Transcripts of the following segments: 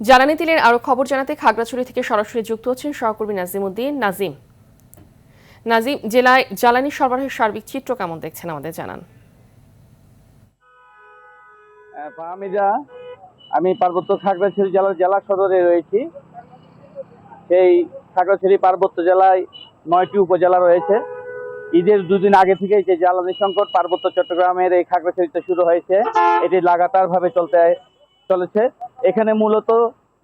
জ্বালানি তেলের আরো খবর জানাতে খাগড়াছড়ি থেকে সরাসরি যুক্ত হচ্ছেন সহকর্মী নাজিম উদ্দিন। নাজিম, জেলায় জ্বালানি সরবরাহের সার্বিক চিত্র কেমন দেখছেন আমাদের জানান। ফাহমিদা, আমি পার্বত্য খাগড়াছড়ি জেলার জেলা সদরে রয়েছি। সেই খাগড়াছড়ি পার্বত্য জেলায় 9টি উপজেলা রয়েছে। ঈদের দুদিন আগে থেকে যে জ্বালানি সংকট পার্বত্য চট্টগ্রামের এই খাগড়াছড়িতে শুরু হয়েছে, এটি লাগাতার ভাবে চলেছে। এখানে মূলত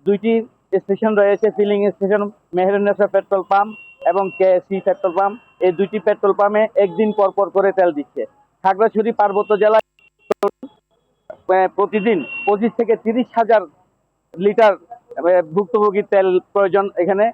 দুইটি স্টেশন রয়েছে, filling station, Meherunnesa petrol pump এবং কেএসি পেট্রোল পাম্প। এই দুইটি পেট্রোল পাম্পে একদিন পর পর করে তেল দিচ্ছে। খাগড়াছড়ি পার্বত্য জেলায় প্রতিদিন 25 থেকে 30,000 লিটার ভুক্তভোগী তেল প্রয়োজন। এখানে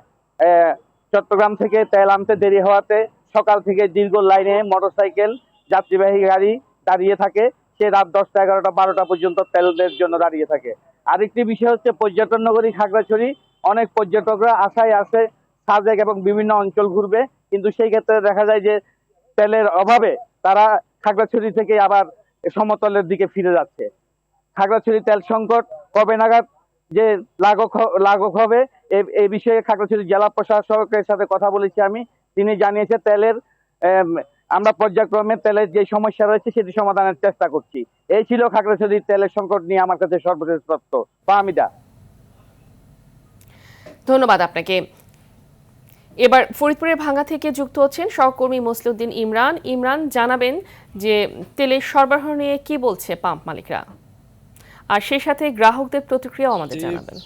চট্টগ্রাম থেকে তেল আনতে দেরি হওয়াতে সকাল থেকে দীর্ঘ লাইনে মোটরসাইকেল, যাত্রীবাহী গাড়ি দাঁড়িয়ে থাকে। সে রাত 10টা, 11টা, 12টা পর্যন্ত তেলের জন্য দাঁড়িয়ে থাকে। আরেকটি বিষয় হচ্ছে পর্যটন নগরী খাগড়াছড়ি। অনেক পর্যটকরা আশায় আসে সাজেক এবং বিভিন্ন অঞ্চল ঘুরবে, কিন্তু সেই ক্ষেত্রে দেখা যায় যে তেলের অভাবে তারা খাগড়াছড়ি থেকে আবার সমতলের দিকে ফিরে যাচ্ছে। খাগড়াছড়ি তেল সংকট কবে নাগাদ যে লাঘব হবে এই বিষয়ে খাগড়াছড়ি জেলা প্রশাসকের সাথে কথা বলেছি আমি। তিনি জানিয়েছে আমরা পর্যায়ক্রমে তেলের যে সমস্যা রয়েছে সেটি সমাধানের চেষ্টা করছি। এই ছিল খাগড়াছড়ি তেলের সংকট নিয়ে আমার কাছে সর্বশেষ তথ্য। ফাহমিদা, ধন্যবাদ আপনাকে। এবার ফরিদপুরের ভাঙ্গা থেকে যুক্ত হচ্ছেন সহকর্মী মসলিউদ্দিন ইমরান। ইমরান, জানাবেন যে তেলের সরবরাহ নিয়ে কি বলছে পাম্প মালিকরা, আর সেই সাথে গ্রাহকদের প্রতিক্রিয়াও আমাদের জানাবেন।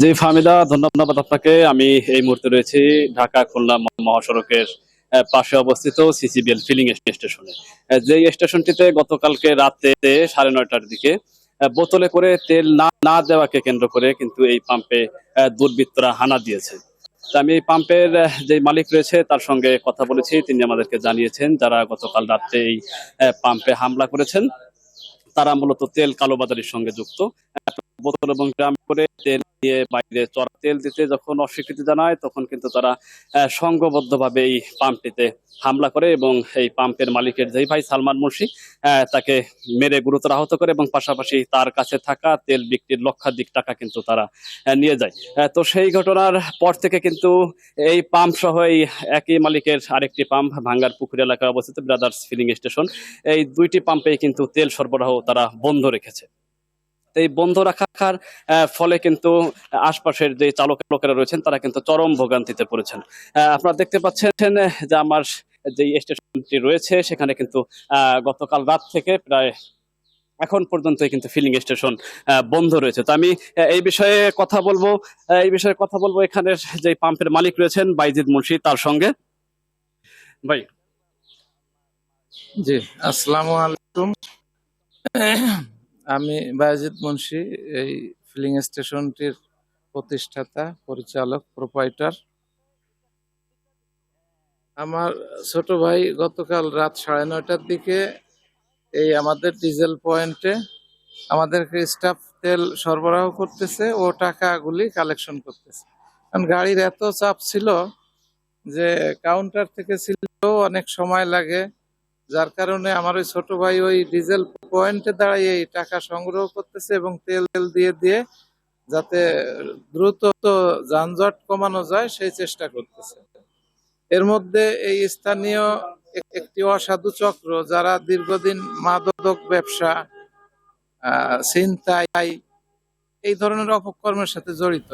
জি ফাহমিদা, ধন্যবাদ আপনাকে। আমি এই মুহূর্তে রয়েছি ঢাকা খুলনা মহাসড়কের পাশে অবস্থিত সিসিবিএল ফিলিং স্টেশনে। যে স্টেশনটিতে গতকালকে রাতে 9:30টার দিকে বোতলে করে তেল না দেওয়াকে কেন্দ্র করে কিন্তু এই পাম্পে দুর্বৃত্তরা হানা দিয়েছে। আমি এই পাম্পের যে মালিক রয়েছে তার সঙ্গে কথা বলেছি। তিনি আমাদেরকে জানিয়েছেন যারা গতকাল রাতে এই পাম্পে হামলা করেছেন তারা মূলত তেল কালোবাজারির সঙ্গে যুক্ত। বোতল এবং ড্রাম করে তেল দিয়ে বাইরে চড়া তেল দিতে যখন অস্বীকৃতি জানায় তখন কিন্তু তারা সংঘবদ্ধভাবে এই পাম্পটিতে হামলা করে এবং এই পাম্পের মালিকের যেই ভাই সালমান মুন্সি তাকে মেরে গুরুতর আহত করে এবং পাশাপাশি তার কাছে থাকা তেল বিক্রির লক্ষাধিক টাকা কিন্তু তারা নিয়ে যায়। তো সেই ঘটনার পর থেকে কিন্তু এই পাম্প সহ এই একই মালিকের আরেকটি পাম্প ভাঙ্গার পুকুর এলাকায় অবস্থিত ব্রাদার্স ফিলিং স্টেশন, এই দুইটি পাম্পেই কিন্তু তেল সরবরাহ তারা বন্ধ রেখেছে। এই বন্ধ রাখার ফলে কিন্তু আশপাশের যে চালকেরা রয়েছেন তারা কিন্তু চরম ভোগান্তিতে পড়েছেন। আপনারা দেখতে পাচ্ছেন যে আমার যে স্টেশনটি রয়েছে সেখানে কিন্তু গতকাল রাত থেকে প্রায় এখন পর্যন্ত কিন্তু ফিলিং স্টেশন বন্ধ রয়েছে। তো আমি এই বিষয়ে কথা বলবো এখানের যে পাম্পের মালিক রয়েছেন বাইজিদ মুন্সি তার সঙ্গে। ভাই, জি আসসালামু আলাইকুম। আমি বায়েজিদ মুন্সি, এই ফিলিং স্টেশনটির প্রতিষ্ঠাতা, পরিচালক, প্রোপাইটার। আমার ছোট ভাই গতকাল রাত 9:30টার দিকে এই আমাদের ডিজেল পয়েন্টে আমাদেরকে স্টাফ তেল সরবরাহ করতেছে ও টাকাগুলি কালেকশন করতেছে। কারণ গাড়ির এত চাপ ছিল যে কাউন্টার থেকে ছিল অনেক সময় লাগে, যার কারণে আমার ওই ছোট ভাই ওই ডিজেল পয়েন্টে দাঁড়িয়ে এই টাকা সংগ্রহ করতেছে এবং তেল দিয়ে যাতে দ্রুত যানজট কমানো যায় সেই চেষ্টা করতেছে। এর মধ্যে এই স্থানীয় একটি অসাধু চক্র যারা দীর্ঘদিন মাদক ব্যবসা, ছিনতাই, এই ধরনের অপকর্মের সাথে জড়িত,